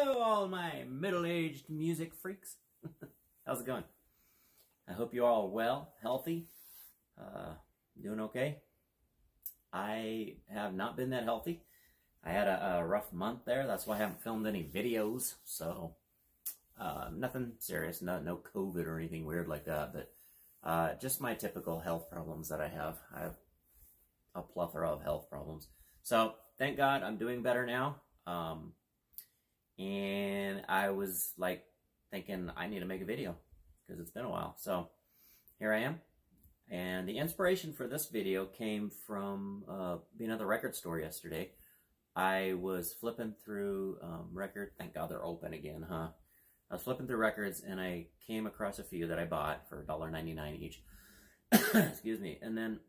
Hello, all my middle-aged music freaks. How's it going? I hope you're all well, healthy, doing okay. I have not been that healthy. I had a rough month there. That's why I haven't filmed any videos. So, nothing serious, no COVID or anything weird like that, but just my typical health problems that I have. I have a plethora of health problems. So, thank God I'm doing better now. And I was like thinking I need to make a video because it's been a while. So here I am. And the inspiration for this video came from being at the record store yesterday. I was flipping through thank God they're open again, huh? I was flipping through records and I came across a few that I bought for $1.99 each. Excuse me. And then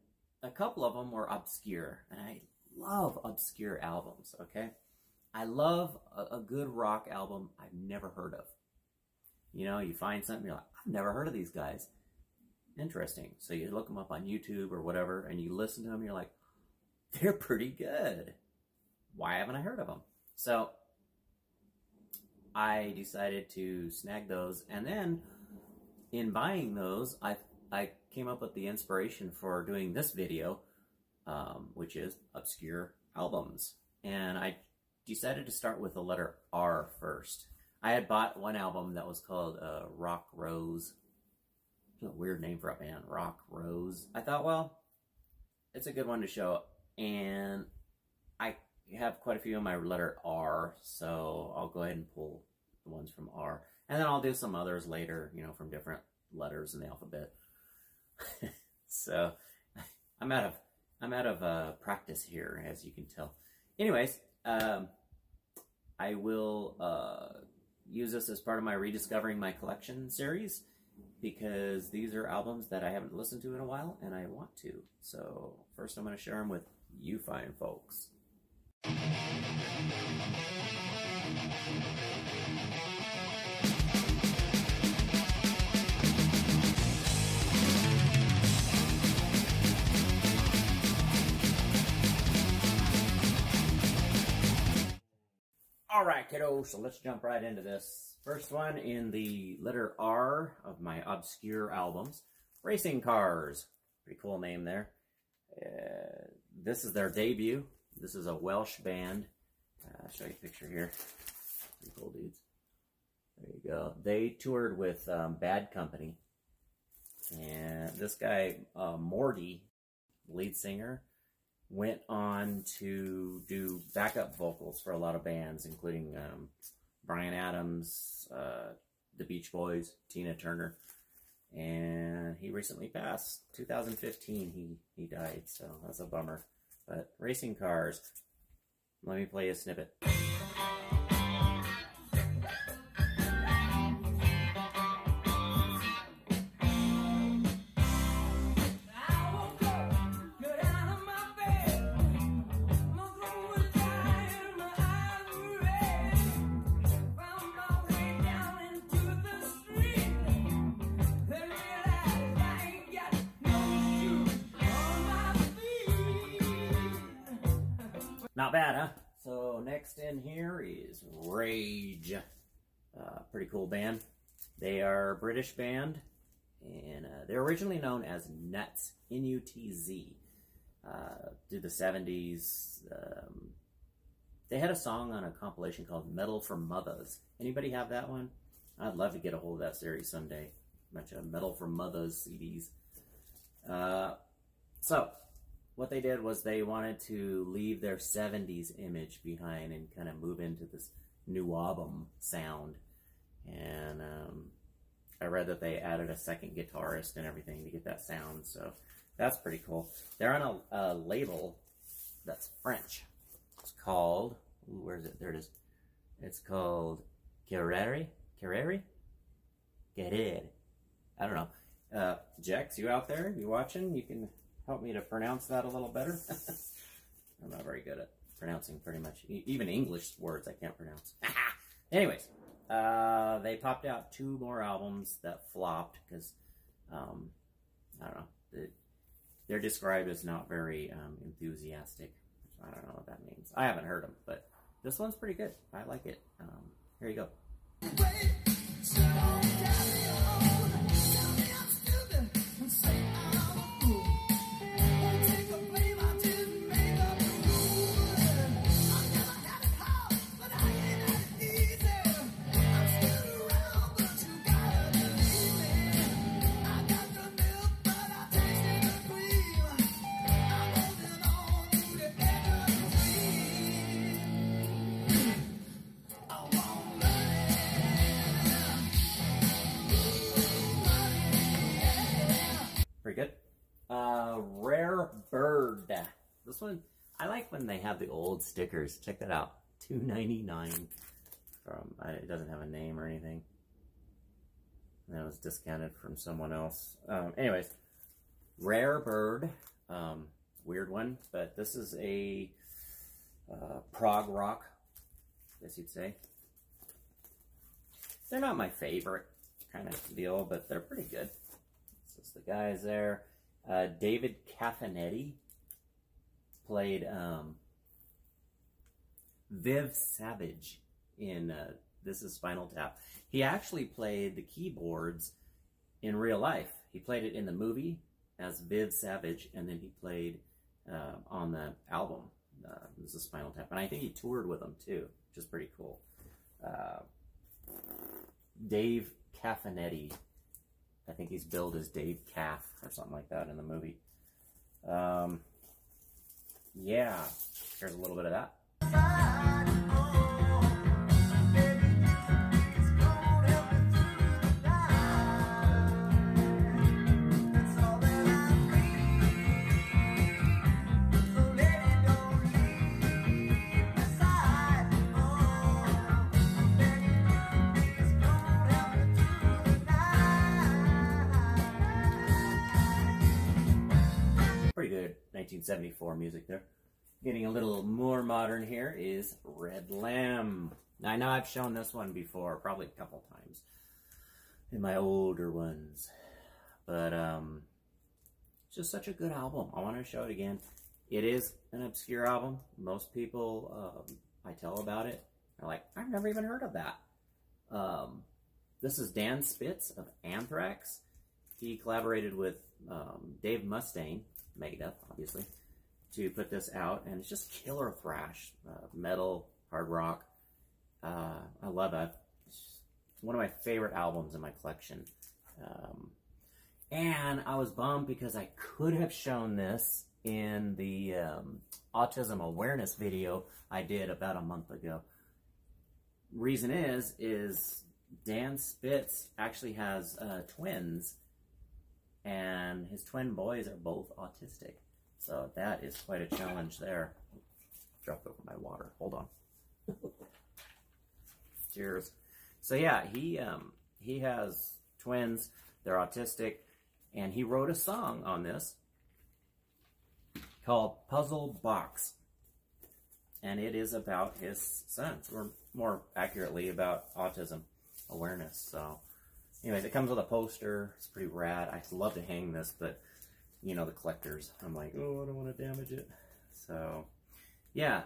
a couple of them were obscure. And I love obscure albums, okay? I love a good rock album I've never heard of. You know, you find something, you're like, I've never heard of these guys. Interesting. So you look them up on YouTube or whatever, and you listen to them, you're like, they're pretty good. Why haven't I heard of them? So I decided to snag those, and then in buying those, I came up with the inspiration for doing this video, which is obscure albums. And I decided to start with the letter R first. I had bought one album that was called Rock Rose. It's a weird name for a band, Rock Rose. I thought, well, it's a good one to show. And I have quite a few in my letter R, so I'll go ahead and pull the ones from R. And then I'll do some others later, you know, from different letters in the alphabet. So I'm out of practice here, as you can tell. Anyways, I will use this as part of my Rediscovering My Collection series because these are albums that I haven't listened to in a while and I want to. So first I'm going to share them with you fine folks. Alright, kiddo, so let's jump right into this. First one in the letter R of my obscure albums, Racing Cars. Pretty cool name there. This is their debut. This is a Welsh band. I'll show you a picture here. Pretty cool dudes. There you go. They toured with Bad Company. And this guy, Morty, lead singer, went on to do backup vocals for a lot of bands, including Bryan Adams, the Beach Boys, Tina Turner, and he recently passed. 2015, he died, so that's a bummer. But Racing Cars, let me play a snippet. Not bad, huh? So next in here is Rage. Pretty cool band. They are a British band, and they're originally known as Nuts, N-U-T-Z. Through the 70s, they had a song on a compilation called Metal for Mothers. Anybody have that one? I'd love to get a hold of that series someday. A bunch of Metal for Mothers CDs. So what they did was they wanted to leave their 70s image behind and kind of move into this new album sound. And I read that they added a second guitarist and everything to get that sound, so that's pretty cool. They're on a label that's French. It's called, ooh, where is it? There it is. It's called Guerrere? I don't know. Jex, you out there? You watching? You can help me to pronounce that a little better. I'm not very good at pronouncing pretty much. Even English words I can't pronounce. Anyways, they popped out 2 more albums that flopped because, I don't know, they're described as not very enthusiastic. I don't know what that means. I haven't heard them, but this one's pretty good. I like it. Here you go. Pretty good. Rare Bird. This one, I like when they have the old stickers. Check that out. $2.99 from, it doesn't have a name or anything. That was discounted from someone else. Anyways, Rare Bird. Weird one, but this is a prog rock, I guess you'd say. They're not my favorite kind of deal, but they're pretty good. This is the guys there. David Caffinetti played Viv Savage in This Is Spinal Tap. He actually played the keyboards in real life. He played it in the movie as Viv Savage, and then he played on the album, This Is Spinal Tap. And I think he toured with them too, which is pretty cool. Dave Caffinetti. I think he's billed as Dave Caff or something like that in the movie. Yeah, here's a little bit of that. Pretty good 1974 music there. Getting a little more modern here is Red Lamb. Now, I know I've shown this one before, probably a couple times in my older ones, but it's just such a good album. I want to show it again. It is an obscure album. Most people I tell about it are like, I've never even heard of that. This is Dan Spitz of Anthrax. He collaborated with Dave Mustaine, Megadeth, obviously, to put this out, and it's just killer thrash, metal, hard rock. I love it. It's one of my favorite albums in my collection. And I was bummed because I could have shown this in the autism awareness video I did about a month ago. Reason is Dan Spitz actually has twins, and his twin boys are both autistic. So that is quite a challenge there. Dropped over my water. Hold on. Cheers. So yeah, he has twins. They're autistic, and he wrote a song on this called Puzzle Box, and it is about his sons, or more accurately about autism awareness. So anyways, it comes with a poster. It's pretty rad. I love to hang this, but you know, the collectors, I'm like, oh, I don't want to damage it. So yeah,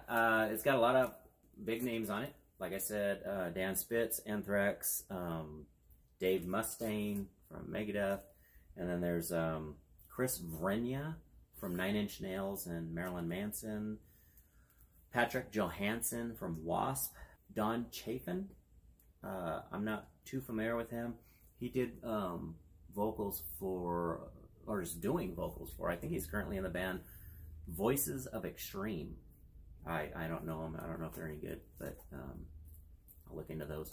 it's got a lot of big names on it. Like I said, Dan Spitz, Anthrax, Dave Mustaine from Megadeth, and then there's Chris Vrenya from Nine Inch Nails and Marilyn Manson, Patrick Johansson from Wasp, Don Chafin. I'm not too familiar with him. He did vocals for, or is doing vocals for, I think he's currently in the band Voices of Extreme. I don't know them. I don't know if they're any good, but I'll look into those.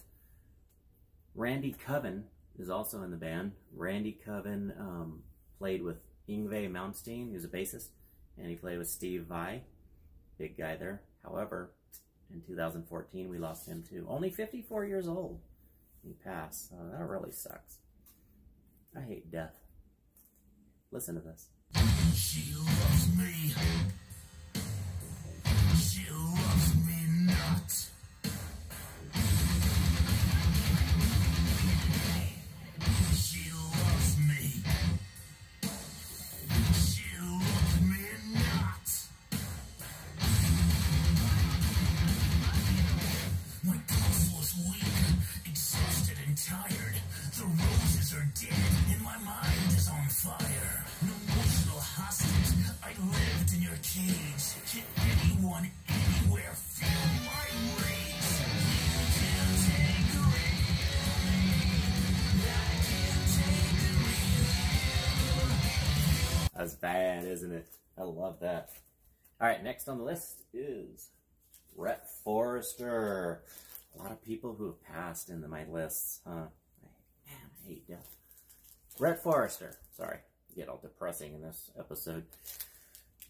Randy Coven is also in the band. Randy Coven played with Yngwie Malmsteen, who's a bassist, and he played with Steve Vai, big guy there. However, in 2014, we lost him too. Only 54 years old. He passed. So that really sucks. I hate death. Listen to this. She loves me. She loves me not. She loves me. She loves me not. My pulse was weak. That's bad, isn't it? I love that. All right, next on the list is Rhett Forrester. A lot of people who have passed into my lists, huh? Man, I hate death. Rhett Forrester. Sorry, get all depressing in this episode.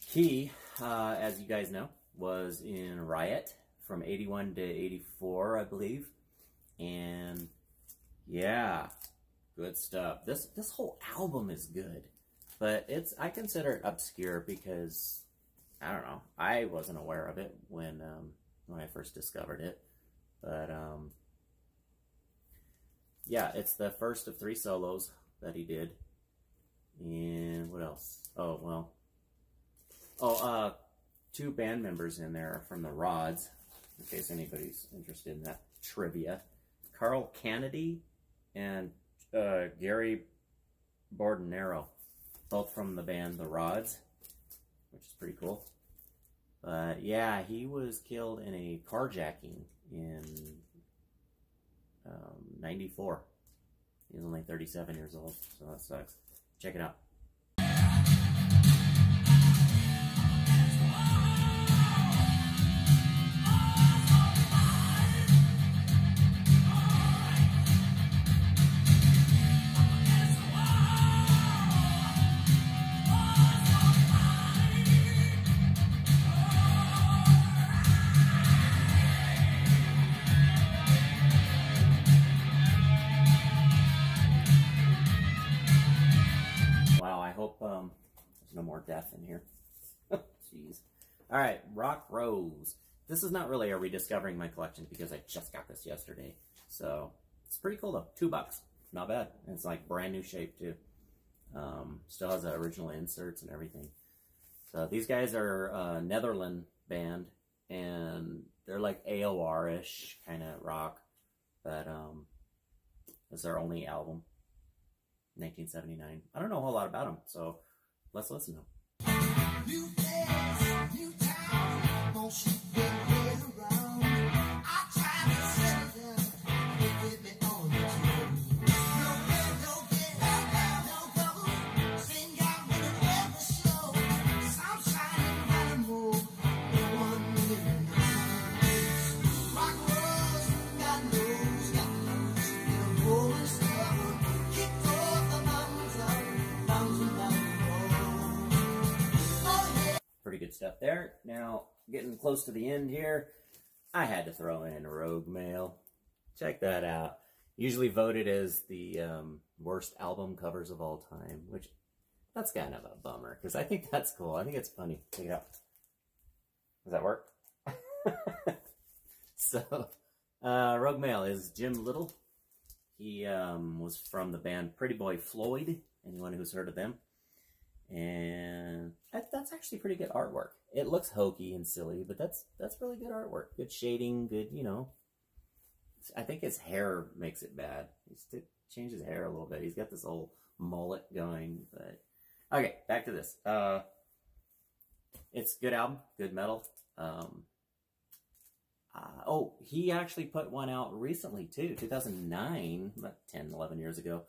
He, as you guys know, was in Riot from 81 to 84, I believe. And yeah, good stuff. This whole album is good, but I consider it obscure because I don't know. I wasn't aware of it when I first discovered it, but yeah, it's the first of 3 solos that he did. And what else? Oh well. Oh, 2 band members in there are from the Rods, in case anybody's interested in that trivia. Carl Kennedy and Gary Bordenero, both from the band The Rods, which is pretty cool. But yeah, he was killed in a carjacking in 94. He was only 37 years old, so that sucks. Check it out. There's no more death in here. Jeez. All right, Rock Rose. This is not really a rediscovering my collection because I just got this yesterday. So it's pretty cool though. $2. Not bad. And it's like brand new shape too. Still has the original inserts and everything. So these guys are a Netherlands band, and they're like AOR-ish kind of rock. But it's their only album. 1979. I don't know a whole lot about them, so let's listen to them. New days, new town, won't you get way around? I try to settle down, you get me on the road. No bed, no bed, no bubble, sing out with an ever slow. Sound shining by the moon, no one living knows. Rock rose, got nose, in a rolling stone, kicked off the mountains of mountain down the road. Oh yeah. Pretty good stuff there. Now, getting close to the end here, I had to throw in Rogue Mail. Check that out. Usually voted as the worst album covers of all time, which that's kind of a bummer because I think that's cool. I think it's funny. Check it out. Does that work? So, Rogue Mail is Jim Little. He was from the band Pretty Boy Floyd. Anyone who's heard of them? And that's actually pretty good artwork. It looks hokey and silly, but that's really good artwork. Good shading, good, you know. I think his hair makes it bad. He needs to change his hair a little bit. He's got this old mullet going, but okay, back to this. It's a good album, good metal. Oh, he actually put one out recently too, 2009, about 10, 11 years ago.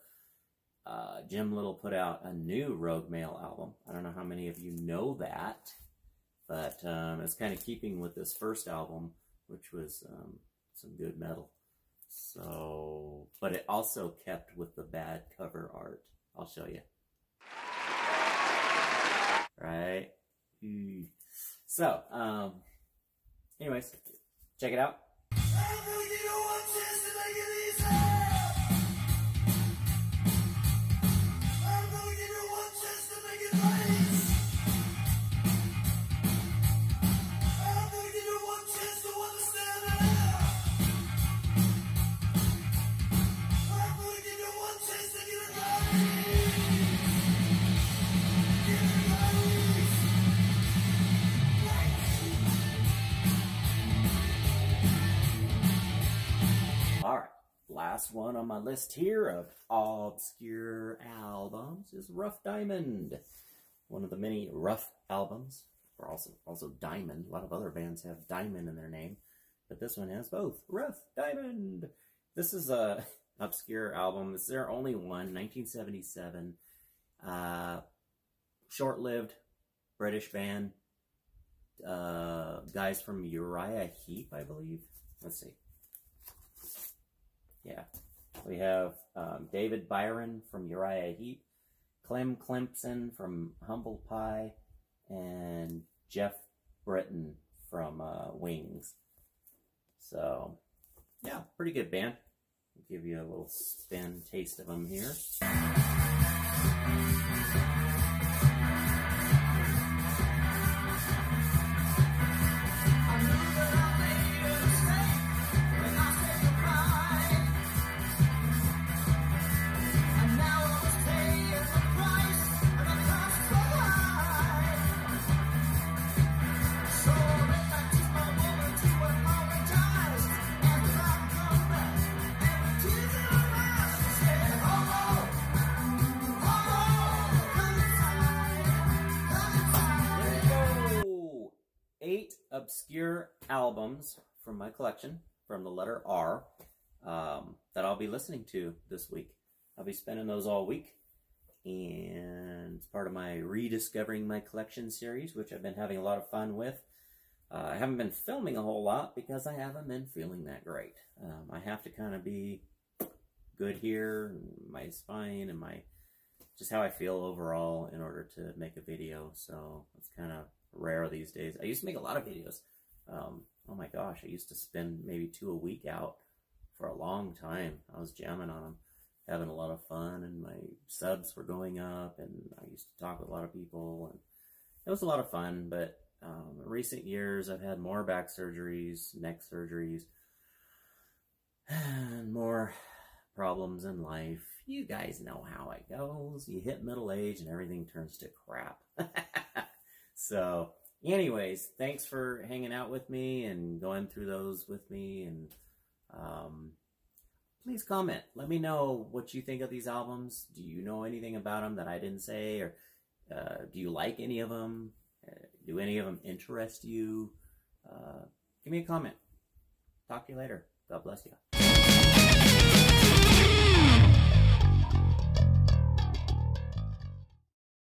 Jim Little put out a new Rogue Mail album. I don't know how many of you know that, but it's kind of keeping with this first album, which was some good metal. So, but it also kept with the bad cover art. I'll show you. Right? So, anyways, check it out. Last one on my list here of obscure albums is Rough Diamond. One of the many Rough albums, or also Diamond. A lot of other bands have Diamond in their name, but this one has both. Rough Diamond. This is a obscure album. It's their only one, 1977. short-lived British band. Guys from Uriah Heep, I believe. Let's see. Yeah. We have David Byron from Uriah Heep, Clem Clemson from Humble Pie, and Jeff Britton from Wings. So, yeah, pretty good band. I'll give you a little spin taste of them here. Obscure albums from my collection, from the letter R, that I'll be listening to this week. I'll be spending those all week, and it's part of my Rediscovering My Collection series, which I've been having a lot of fun with. I haven't been filming a whole lot because I haven't been feeling that great. I have to kind of be good here, my spine and my just how I feel overall in order to make a video, so it's kind of rare these days. I used to make a lot of videos. Oh my gosh, I used to spend maybe 2 a week out for a long time. I was jamming on them, having a lot of fun, and my subs were going up, and I used to talk with a lot of people, and it was a lot of fun. But in recent years, I've had more back surgeries, neck surgeries, and more problems in life. You guys know how it goes. You hit middle age and everything turns to crap. So, anyways, thanks for hanging out with me and going through those with me. And please comment. Let me know what you think of these albums. Do you know anything about them that I didn't say? Or do you like any of them? Do any of them interest you? Give me a comment. Talk to you later. God bless you.